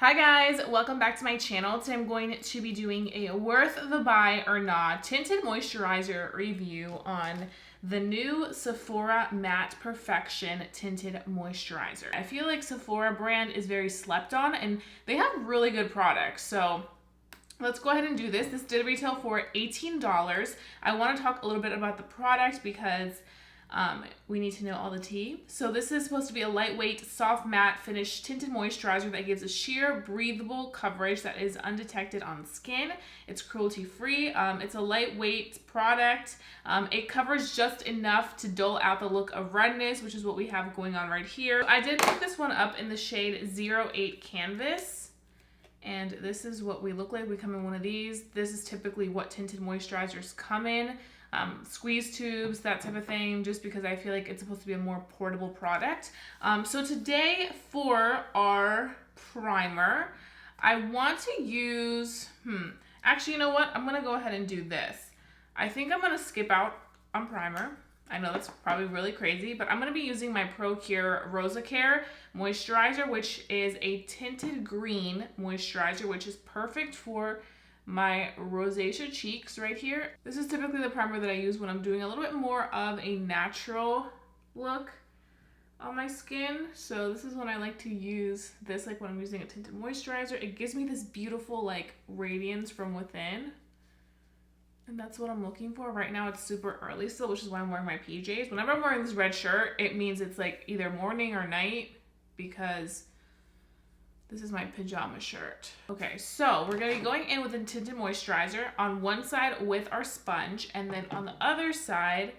Hi guys, welcome back to my channel. Today I'm going to be doing a worth the buy or not tinted moisturizer review on the new Sephora Matte Perfection Tinted Moisturizer. I feel like Sephora brand is very slept on and they have really good products. So let's go ahead and do this. This did retail for $18. I want to talk a little bit about the product because we need to know all the tea. So this is supposed to be a lightweight, soft matte finish tinted moisturizer that gives a sheer, breathable coverage that is undetected on skin. It's cruelty-free. It's a lightweight product. It covers just enough to dull out the look of redness, which is what we have going on right here. I did pick this one up in the shade 08 Canvas. And this is what we look like. We come in one of these. This is typically what tinted moisturizers come in. Squeeze tubes, that type of thing, just because I feel like it's supposed to be a more portable product. So today for our primer, I want to use, actually, you know what? I'm gonna go ahead and do this. I think I'm gonna skip out on primer. I know that's probably really crazy, but I'm gonna be using my ProCure Rosa Care moisturizer, which is a tinted green moisturizer, which is perfect for my rosacea cheeks right here. This is typically the primer that I use when I'm doing a little bit more of a natural look on my skin. So this is when I like to use this, like when I'm using a tinted moisturizer. It gives me this beautiful like radiance from within. And that's what I'm looking for. Right now it's super early still, which is why I'm wearing my PJs. Whenever I'm wearing this red shirt, it means it's like either morning or night because this is my pajama shirt. Okay, so we're gonna be going in with a tinted moisturizer on one side with our sponge and then on the other side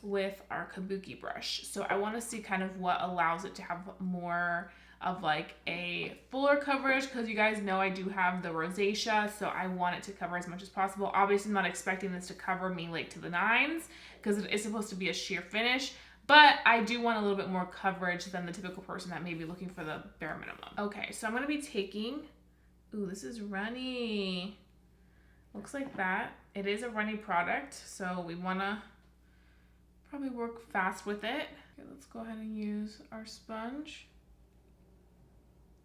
with our kabuki brush. So I wanna see kind of what allows it to have more of like a fuller coverage because you guys know I do have the rosacea, so I want it to cover as much as possible. Obviously I'm not expecting this to cover me like to the nines because it is supposed to be a sheer finish. But I do want a little bit more coverage than the typical person that may be looking for the bare minimum. Okay, so I'm gonna be taking, ooh, this is runny. Looks like that. It is a runny product, so we wanna probably work fast with it. Okay, let's go ahead and use our sponge.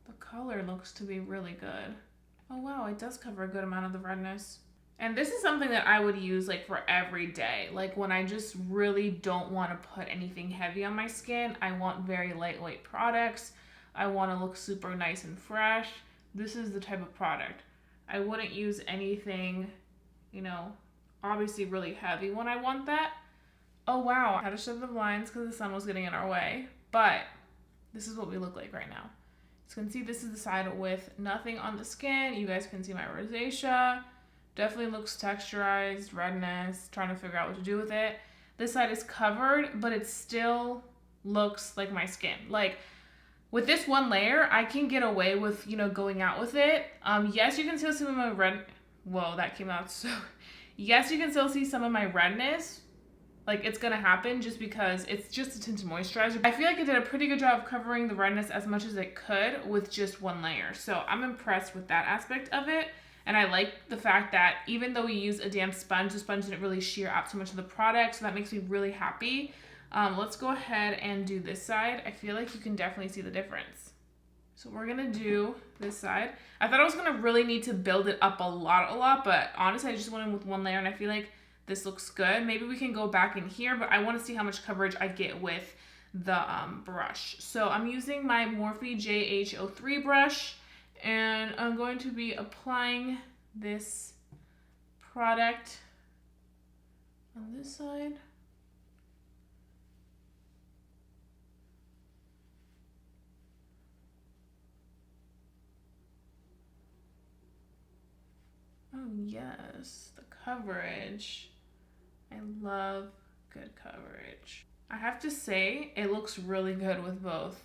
The color looks to be really good. Oh wow, it does cover a good amount of the redness. And this is something that I would use like for every day. Like when I just really don't want to put anything heavy on my skin. I want very lightweight products. I want to look super nice and fresh. This is the type of product. I wouldn't use anything, you know, obviously really heavy when I want that. Oh wow, I had to shut the blinds because the sun was getting in our way. But this is what we look like right now. As you can see, this is the side with nothing on the skin. You guys can see my rosacea. Definitely looks texturized, redness, trying to figure out what to do with it. This side is covered, but it still looks like my skin. Like with this one layer, I can get away with, you know, going out with it. Yes, you can still see some of my red, whoa, that came out so, yes, you can still see some of my redness. Like it's gonna happen just because it's just a tinted moisturizer. I feel like it did a pretty good job of covering the redness as much as it could with just one layer. So I'm impressed with that aspect of it. And I like the fact that even though we use a damp sponge, the sponge didn't really shear out too much of the product, so that makes me really happy. Let's go ahead and do this side. I feel like you can definitely see the difference. So we're gonna do this side. I thought I was gonna really need to build it up a lot, but honestly, I just went in with one layer and I feel like this looks good. Maybe we can go back in here, but I wanna see how much coverage I get with the brush. So I'm using my Morphe JH03 brush. And I'm going to be applying this product on this side. Oh yes, the coverage. I love good coverage. I have to say, it looks really good with both.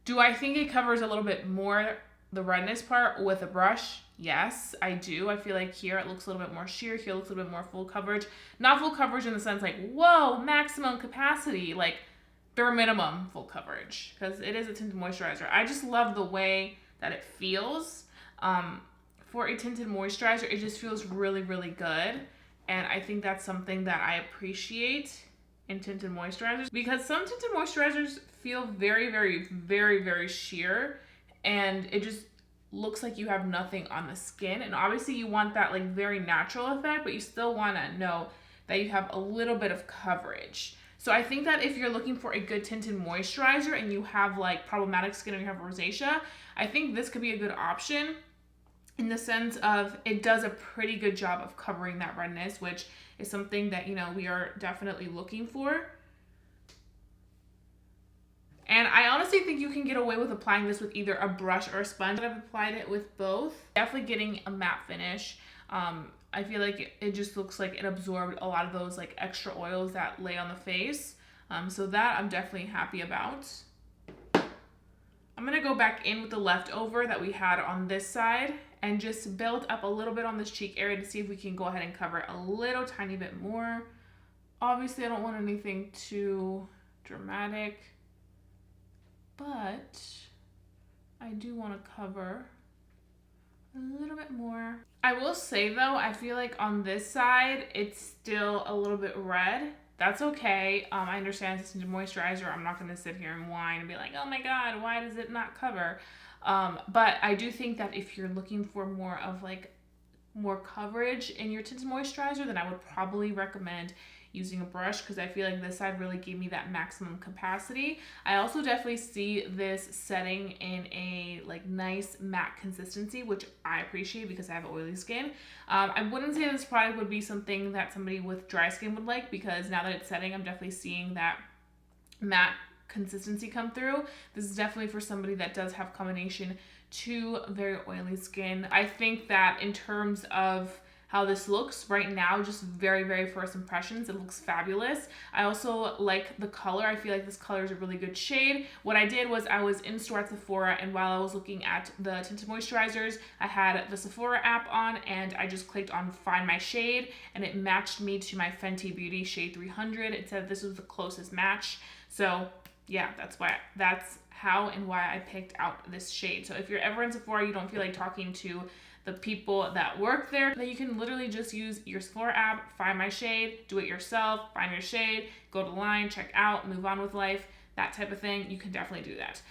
Do I think it covers a little bit more the redness part with a brush? Yes, I do. I feel like here it looks a little bit more sheer. Here it looks a little bit more full coverage. Not full coverage in the sense like, whoa, maximum capacity, like bare minimum full coverage because it is a tinted moisturizer. I just love the way that it feels. For a tinted moisturizer, it just feels really, really good. And I think that's something that I appreciate in tinted moisturizers because some tinted moisturizers feel very, very, very, very sheer. And it just, looks like you have nothing on the skin. And obviously you want that like very natural effect, but you still want to know that you have a little bit of coverage. So I think that if you're looking for a good tinted moisturizer and you have like problematic skin or you have rosacea, I think this could be a good option in the sense of it does a pretty good job of covering that redness, which is something that, you know, we are definitely looking for. And I honestly think you can get away with applying this with either a brush or a sponge. I've applied it with both. Definitely getting a matte finish. I feel like it just looks like it absorbed a lot of those like extra oils that lay on the face. So that I'm definitely happy about. I'm gonna go back in with the leftover that we had on this side and just build up a little bit on this cheek area to see if we can go ahead and cover it a little tiny bit more. Obviously I don't want anything too dramatic, but I do want to cover a little bit more. I will say though, I feel like on this side, it's still a little bit red. That's okay. I understand it's a moisturizer. I'm not going to sit here and whine and be like, oh my God, why does it not cover? But I do think that if you're looking for more of like more coverage in your tinted moisturizer, then I would probably recommend using a brush, because I feel like this side really gave me that maximum capacity. I also definitely see this setting in a like nice matte consistency, which I appreciate because I have oily skin. I wouldn't say this product would be something that somebody with dry skin would like, because now that it's setting, I'm definitely seeing that matte consistency come through. This is definitely for somebody that does have combination to very oily skin. I think that in terms of how this looks right now, just very, very first impressions, it looks fabulous. I also like the color. I feel like this color is a really good shade. What I did was I was in store at Sephora, and while I was looking at the tinted moisturizers, I had the Sephora app on, and I just clicked on Find My Shade, and it matched me to my Fenty Beauty shade 300. It said this was the closest match. So yeah, that's how and why I picked out this shade. So if you're ever in Sephora, you don't feel like talking to the people that work there, then you can literally just use your Sephora app, find my shade, do it yourself, find your shade, go to the line, check out, move on with life, that type of thing. You can definitely do that.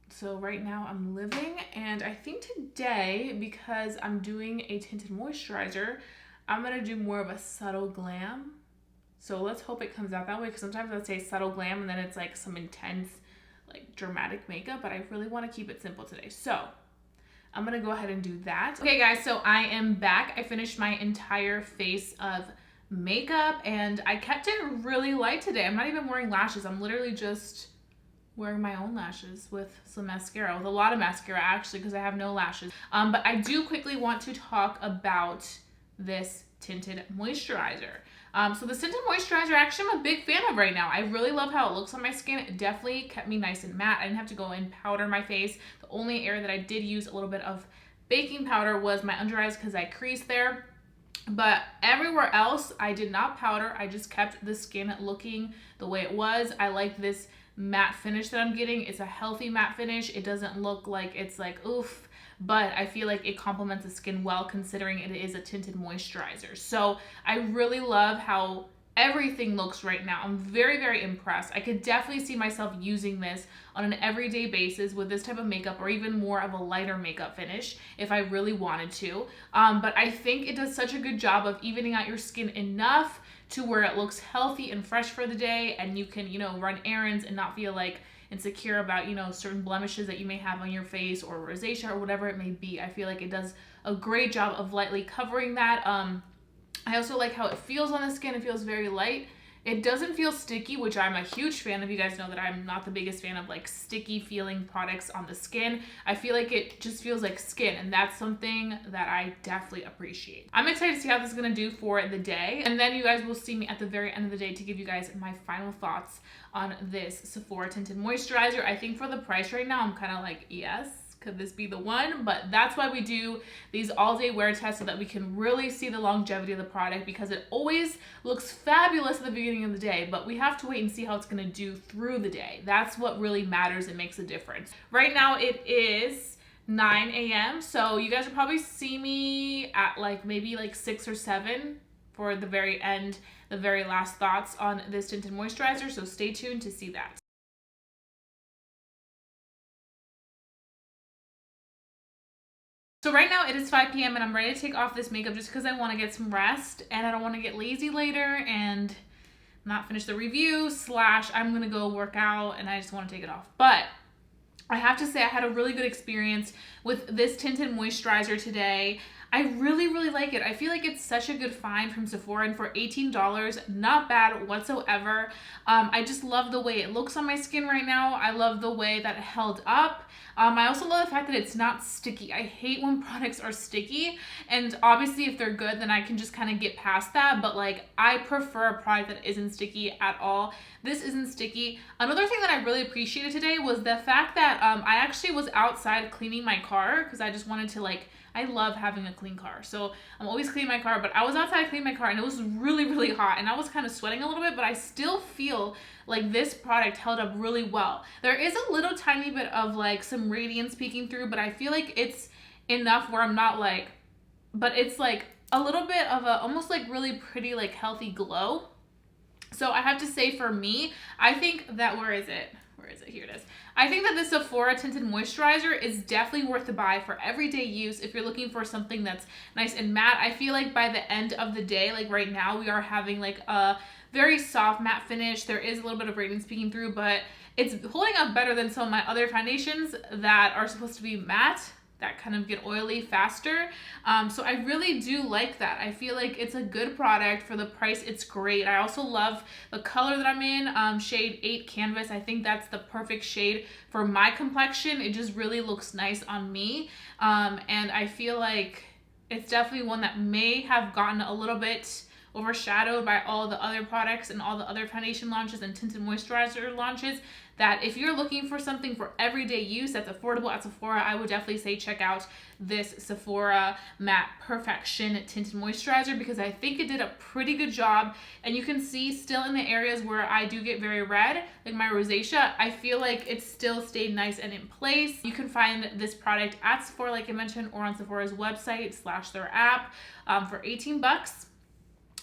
So right now I'm living, and I think today, because I'm doing a tinted moisturizer, I'm gonna do more of a subtle glam. So let's hope it comes out that way, because sometimes I'd say subtle glam and then it's like some intense, like dramatic makeup, but I really want to keep it simple today. So I'm gonna go ahead and do that. Okay guys, so I am back. I finished my entire face of makeup, and I kept it really light today. I'm not even wearing lashes. I'm literally just wearing my own lashes with some mascara, with a lot of mascara actually, because I have no lashes. But I do quickly want to talk about this tinted moisturizer. So the tinted moisturizer, actually I'm a big fan of right now. I really love how it looks on my skin. It definitely kept me nice and matte. I didn't have to go and powder my face. The only area that I did use a little bit of baking powder was my under eyes, because I creased there. But everywhere else, I did not powder. I just kept the skin looking the way it was. I like this matte finish that I'm getting. It's a healthy matte finish. It doesn't look like it's like, oof. But I feel like it complements the skin well, considering it is a tinted moisturizer. So I really love how everything looks right now. I'm very, very impressed. I could definitely see myself using this on an everyday basis with this type of makeup, or even more of a lighter makeup finish if I really wanted to. But I think it does such a good job of evening out your skin enough to where it looks healthy and fresh for the day, and you can, you know, run errands and not feel like insecure about, you know, certain blemishes that you may have on your face, or rosacea, or whatever it may be. I feel like it does a great job of lightly covering that. I also like how it feels on the skin. It feels very light. It doesn't feel sticky, which I'm a huge fan of. You guys know that I'm not the biggest fan of like sticky feeling products on the skin. I feel like it just feels like skin, and that's something that I definitely appreciate. I'm excited to see how this is gonna do for the day, and then you guys will see me at the very end of the day to give you guys my final thoughts on this Sephora Tinted Moisturizer. I think for the price right now, I'm kind of like, yes, could this be the one? But that's why we do these all-day wear tests, so that we can really see the longevity of the product, because it always looks fabulous at the beginning of the day, but we have to wait and see how it's going to do through the day. That's what really matters and makes a difference. Right now it is 9 a.m. so you guys will probably see me at like maybe like 6 or 7 for the very end, the very last thoughts on this tinted moisturizer, so stay tuned to see that. So right now it is 5 p.m. and I'm ready to take off this makeup just because I want to get some rest and I don't want to get lazy later and not finish the review / I'm going to go work out and I just want to take it off. But I have to say I had a really good experience with this tinted moisturizer today. I really, really like it. I feel like it's such a good find from Sephora, and for $18, not bad whatsoever. I just love the way it looks on my skin right now. I love the way that it held up. I also love the fact that it's not sticky. I hate when products are sticky, and obviously if they're good, then I can just kind of get past that, but like I prefer a product that isn't sticky at all. This isn't sticky. Another thing that I really appreciated today was the fact that I actually was outside cleaning my car because I just wanted to I love having a clean car. So I'm always cleaning my car, but I was outside cleaning my car and it was really, really hot and I was kind of sweating a little bit, but I still feel like this product held up really well. There is a little tiny bit of some radiance peeking through, but I feel like it's enough where I'm not but it's a little bit of a almost really pretty healthy glow. So I have to say for me, I think that, where is it? Here it is. I think that the Sephora Tinted Moisturizer is definitely worth the buy for everyday use if you're looking for something that's nice and matte. I feel like by the end of the day, right now, we are having a very soft matte finish. There is a little bit of radiance peeking through, but it's holding up better than some of my other foundations that are supposed to be matte, that kind of get oily faster. So I really do like that. I feel like it's a good product for the price. It's great. I also love the color that I'm in, shade 8 Canvas. I think that's the perfect shade for my complexion. It just really looks nice on me. And I feel like it's definitely one that may have gotten a little bit overshadowed by all the other products and all the other foundation launches and tinted moisturizer launches, that if you're looking for something for everyday use that's affordable at Sephora, I would definitely say check out this Sephora Matte Perfection Tinted Moisturizer because I think it did a pretty good job. And you can see still in the areas where I do get very red, like my rosacea, I feel like it still stayed nice and in place. You can find this product at Sephora, like I mentioned, or on Sephora's website / their app for $18.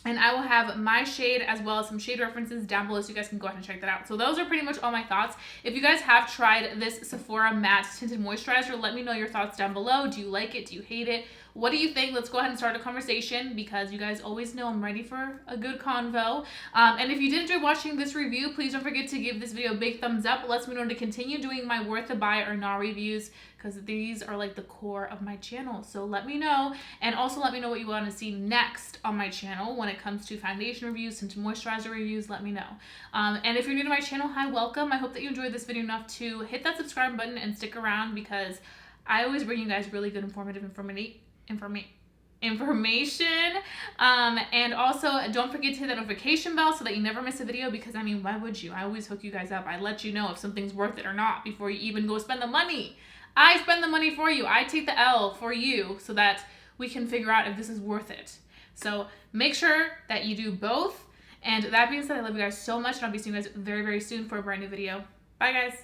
And I will have my shade as well as some shade references down below so you guys can go ahead and check that out. So those are pretty much all my thoughts. If you guys have tried this Sephora Matte Tinted Moisturizer, let me know your thoughts down below. Do you like it? Do you hate it? What do you think? Let's go ahead and start a conversation because you guys always know I'm ready for a good convo. And if you did enjoy watching this review, please don't forget to give this video a big thumbs up. It lets me know to continue doing my worth a buy or not reviews because these are the core of my channel. So let me know, and also let me know what you want to see next on my channel when it comes to foundation reviews, tinted moisturizer reviews. Let me know. And if you're new to my channel, hi, welcome. I hope that you enjoyed this video enough to hit that subscribe button and stick around because I always bring you guys really good informative information. And also don't forget to hit that notification bell so that you never miss a video because why would you? I always hook you guys up. I let you know if something's worth it or not before you even go spend the money. I spend the money for you. I take the L for you so that we can figure out if this is worth it. So make sure that you do both. And that being said, I love you guys so much and I'll be seeing you guys very, very soon for a brand new video. Bye guys.